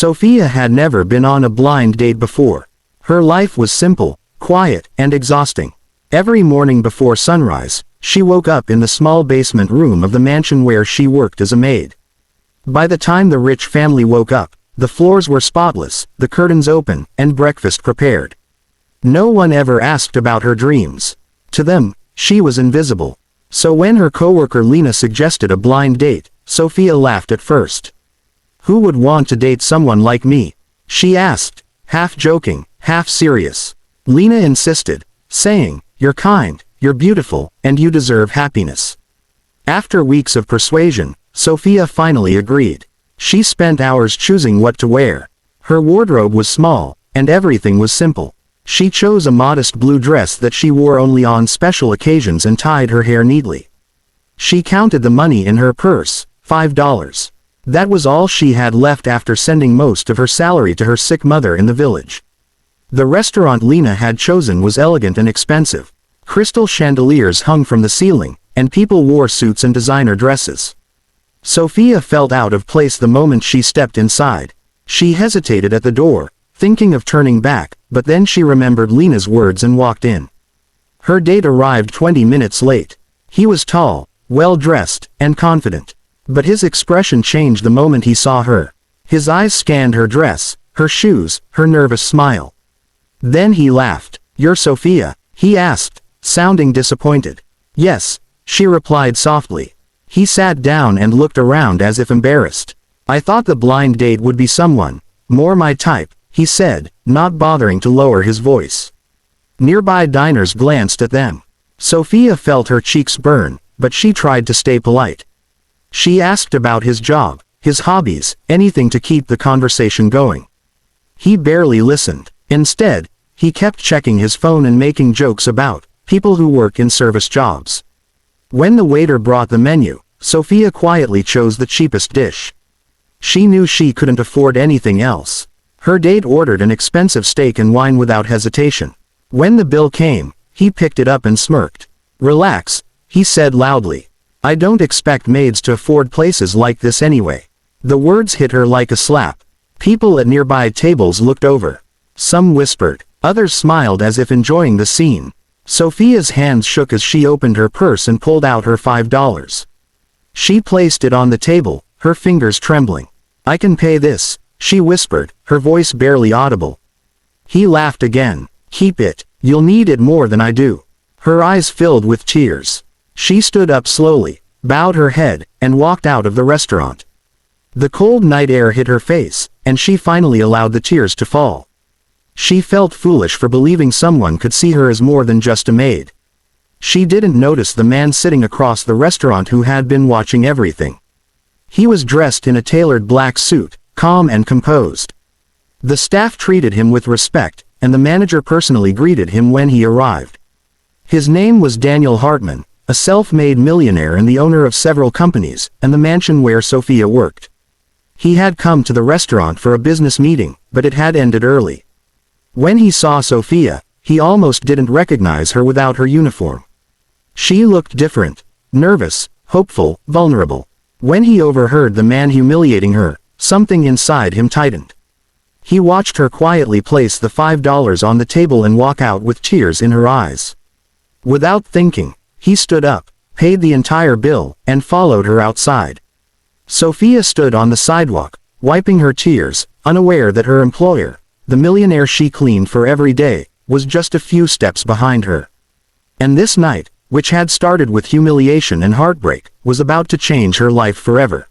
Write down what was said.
Sophia had never been on a blind date before. Her life was simple, quiet, and exhausting. Every morning before sunrise, she woke up in the small basement room of the mansion where she worked as a maid. By the time the rich family woke up, the floors were spotless, the curtains open, and breakfast prepared. No one ever asked about her dreams. To them, she was invisible. So when her coworker Lena suggested a blind date, Sophia laughed at first. "Who would want to date someone like me?" she asked, half joking, half serious. Lena insisted, saying, "You're kind, you're beautiful, and you deserve happiness." After weeks of persuasion, Sophia finally agreed. She spent hours choosing what to wear. Her wardrobe was small, and everything was simple. She chose a modest blue dress that she wore only on special occasions and tied her hair neatly. She counted the money in her purse, $5. That was all she had left after sending most of her salary to her sick mother in the village. The restaurant Lena had chosen was elegant and expensive. Crystal chandeliers hung from the ceiling, and people wore suits and designer dresses. Sophia felt out of place the moment she stepped inside. She hesitated at the door, thinking of turning back, but then she remembered Lena's words and walked in. Her date arrived 20 minutes late. He was tall, well-dressed, and confident. But his expression changed the moment he saw her. His eyes scanned her dress, her shoes, her nervous smile. Then he laughed. "You're Sophia?" he asked, sounding disappointed. "Yes," she replied softly. He sat down and looked around as if embarrassed. "I thought the blind date would be someone more my type," he said, not bothering to lower his voice. Nearby diners glanced at them. Sophia felt her cheeks burn, but she tried to stay polite. She asked about his job, his hobbies, anything to keep the conversation going. He barely listened. Instead, he kept checking his phone and making jokes about people who work in service jobs. When the waiter brought the menu, Sophia quietly chose the cheapest dish. She knew she couldn't afford anything else. Her date ordered an expensive steak and wine without hesitation. When the bill came, he picked it up and smirked. "Relax," he said loudly. "I don't expect maids to afford places like this anyway." The words hit her like a slap. People at nearby tables looked over. Some whispered, others smiled as if enjoying the scene. Sophia's hands shook as she opened her purse and pulled out her $5. She placed it on the table, her fingers trembling. "I can pay this," she whispered, her voice barely audible. He laughed again. "Keep it. You'll need it more than I do." Her eyes filled with tears. She stood up slowly, bowed her head, and walked out of the restaurant. The cold night air hit her face, and she finally allowed the tears to fall. She felt foolish for believing someone could see her as more than just a maid. She didn't notice the man sitting across the restaurant who had been watching everything. He was dressed in a tailored black suit, calm and composed. The staff treated him with respect, and the manager personally greeted him when he arrived. His name was Daniel Hartman, a self-made millionaire and the owner of several companies, and the mansion where Sophia worked. He had come to the restaurant for a business meeting, but it had ended early. When he saw Sophia, he almost didn't recognize her without her uniform. She looked different, nervous, hopeful, vulnerable. When he overheard the man humiliating her, something inside him tightened. He watched her quietly place the $5 on the table and walk out with tears in her eyes. Without thinking, he stood up, paid the entire bill, and followed her outside. Sophia stood on the sidewalk, wiping her tears, unaware that her employer, the millionaire she cleaned for every day, was just a few steps behind her. And this night, which had started with humiliation and heartbreak, was about to change her life forever.